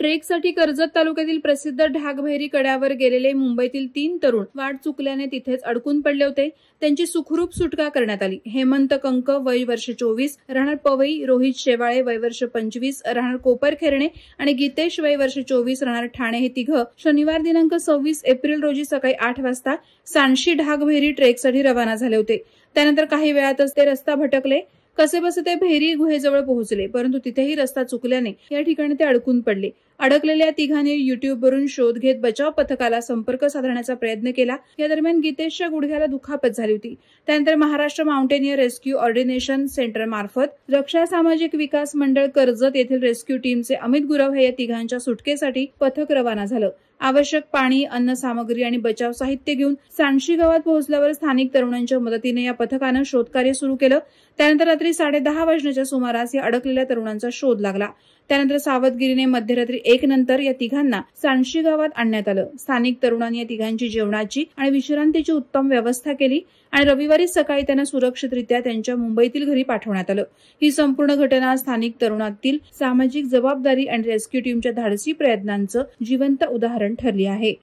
ट्रेकसाठी कर्जत तालुक्यातील प्रसिद्ध ढाकभैरी कड्यावर गेलेले मुंबईतील 3 तरुण वाट चुकल्याने तिथेच अडकून पडले होते. त्यांची सुखरूप सुटका करण्यात आली. हेमंत कंक वय वर्ष 24 राहणार पवई, रोहित शेवाळे वय वर्ष 25 राहणार कोपरखेरणे आणि गीतेश वय वर्ष 24 राहणार ठाणे हे तिघं शनिवार दिनांक 26 एप्रिल रोजी सकाळी 8 वाजता सांशी ढाकभैरी ट्रेकसाठी रवाना झाले होते. त्यानंतर काही वेळातच ते रस्ता भटकले. कसेबसे ते भैरी गुहेजवळ पोहोचले, परंतु तिथेही रस्ता चुकल्याने या ठिकाणी ते अडकून पडले. अडकलेल्या तिघांनी युट्यूबवरून शोध घेत बचाव पथकाला संपर्क साधण्याचा प्रयत्न केला. या दरम्यान गीतेशच्या गुडघ्याला दुखापत झाली होती. त्यानंतर Maharashtra mountaineer rescue ordination centre मार्फत रक्षा सामाजिक विकास मंडळ कर्जत येथील रेस्क्यू टीमचे अमित गुरव हे या तिघांच्या सुटकेसाठी पथक रवाना झालं. आवश्यक पाणी, अन्न सामग्री आणि बचाव साहित्य घेऊन सांशी गावात पोहोचल्यावर स्थानिक तरुणांच्या मदतीने या पथकानं शोधकार्य सुरू केलं. त्यानंतर रात्री 10:30 वाजण्याच्या सुमारास या अडकलेल्या तरुणांचा शोध लागला. त्यानंतर सावधगिरीने मध्यरात्री 1 नंतर या तिघांना सांशी गावात आणण्यात आलं. स्थानिक तरुणांनी या तिघांची जेवणाची आणि विश्रांतीची उत्तम व्यवस्था केली आणि रविवारी सकाळी त्यांना सुरक्षितरित्या त्यांच्या मुंबईतील घरी पाठवण्यात आलं. ही संपूर्ण घटना स्थानिक तरुणातील सामाजिक जबाबदारी आणि रेस्क्यू टीमच्या धाडसी प्रयत्नांचं जिवंत उदाहरण ठरली आहे.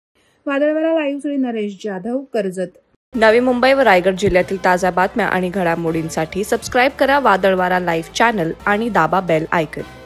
वादळवारा लाईव्हसाठी नरेश जाधव, कर्जत. नवी मुंबई व रायगड जिल्ह्यातील ताज्या बातम्या आणि घडामोडींसाठी सबस्क्राईब करा वादळवारा लाईव्ह चॅनल आणि दाबा बेल आयकॉन.